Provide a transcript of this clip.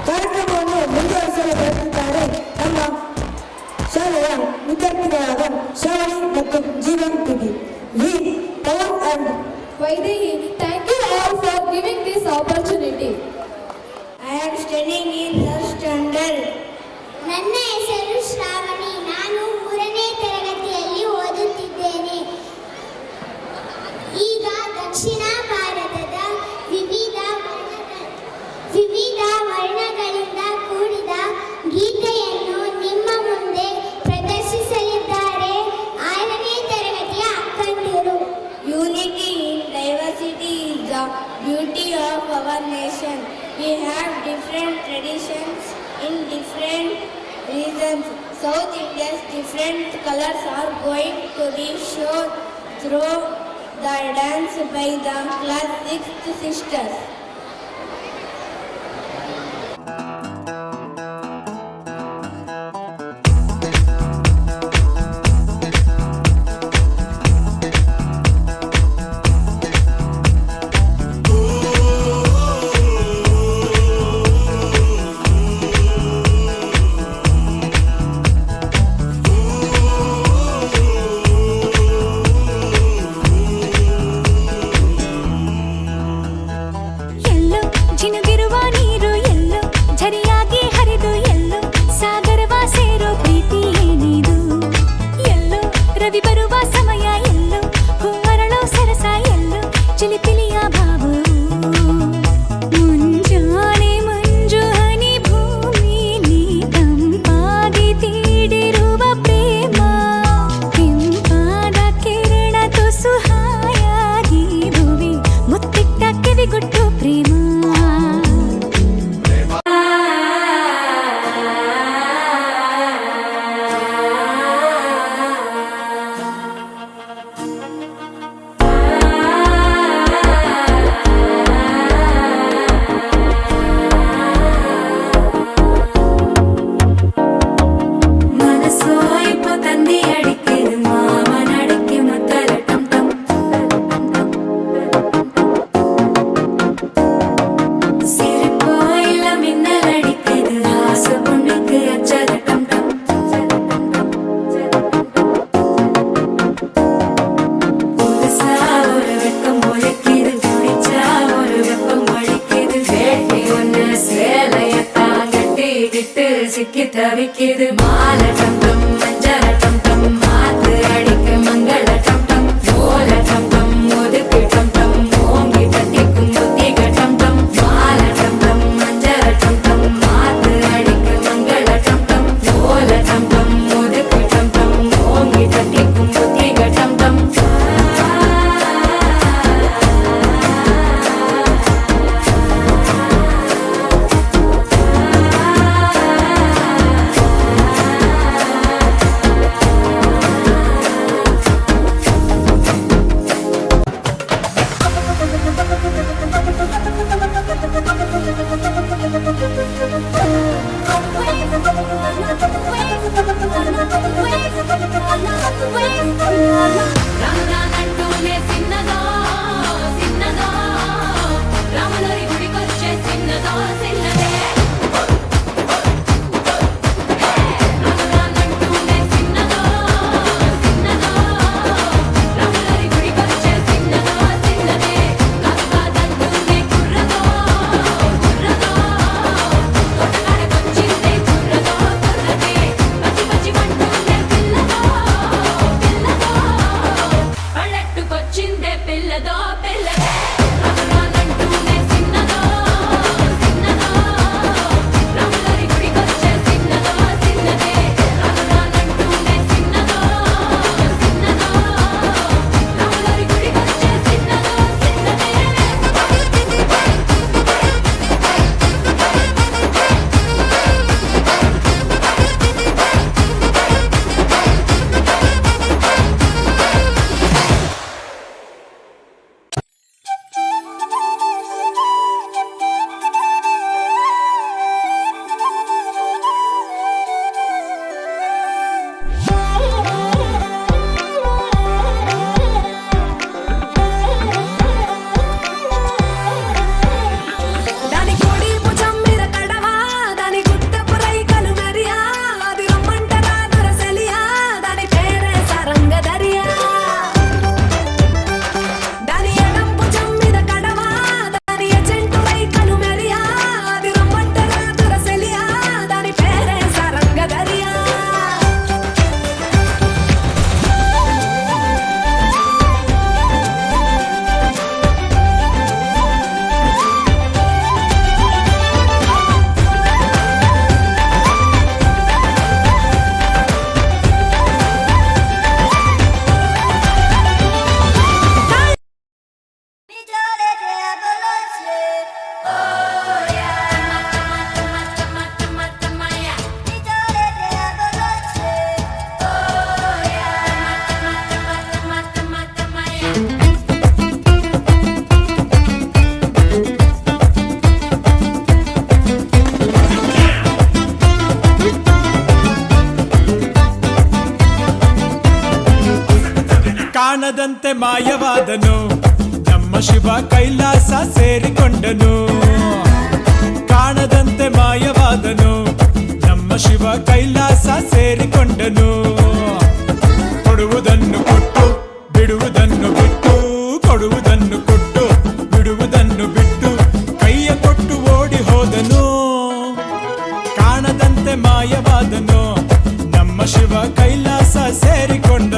ಕಾರ್ಯಕ್ರಮವನ್ನು ಮುಂದುವರಿಸಲು ಬರುತ್ತಿದ್ದಾರೆ ನಮ್ಮ ಶಾಲೆಯ ವಿದ್ಯಾರ್ಥಿಗಳಾದ ಶ್ರಾವಣಿ ಮತ್ತು Jeevan ಪಿಗಿ. Pawan and Vaidehi, thank you all for giving this opportunity. I am studying in first standard. ನನ್ನ ಹೆಸರು ಶ್ರಾವಣಿ. ನಾನು 3ನೇ ತರಗತಿಯಲ್ಲಿ ಓದುತ್ತಿದ್ದೇನೆ. ಈಗ ದಕ್ಷಿಣ ಭಾರತದ ವಿವಿಧ ವರ್ಣಗಳಿಂದ ಕೂಡಿದ ಗೀತೆಯನ್ನು ನಿಮ್ಮ ಮುಂದೆ ಪ್ರದರ್ಶಿಸಲಿದ್ದಾರೆ 6ನೇ ತರಗತಿಯ ಅಕ್ಕಂದಿರು. Unity in diversity is the beauty of our nation. We have different traditions in different regions. South India's different colors are going to be shown through the dance by the class 6th sisters. சிக்கி தவிக்கிது மால டம் டம் மஞ்சள டம் டம் மாத்து அடிக்க மங்கள டம் டம் ஓல டம் டம் ஒதுக்கு டம் டம் ஓங்கி தட்டிக்கும் புத்திக டம் டம் மால டம் டம் மஞ்சள டம் டம் மாத்து அடிக்க மங்கள டம் டம் ஓல டம் டம் ஒதுக்கு டம் டம் ஓங்கி தட்டிக்கும் புத்திக டம் டம் ಕಾಣದಂತೆ ಮಾಯವಾದನು ನಮ್ಮ ಶಿವ ಕೈಲಾಸ ಸೇರಿಕೊಂಡನು ಕಾಣದಂತೆ ಮಾಯವಾದನು ನಮ್ಮ ಶಿವ ಕೈಲಾಸ ಸೇರಿಕೊಂಡನು ಕೊಡುವುದನ್ನು ಕೊಟ್ಟು ಬಿಡುವುದನ್ನು ಬಿಟ್ಟು ಕೊಡುವುದನ್ನು ಕೊಟ್ಟು ಬಿಡುವುದನ್ನು ಬಿಟ್ಟು ಕೈಯ ಕೊಟ್ಟು ಓಡಿ ಹೋದನು ಕಾಣದಂತೆ ಮಾಯವಾದನು ನಮ್ಮ ಶಿವ ಕೈಲಾಸ ಸೇರಿಕೊಂಡನು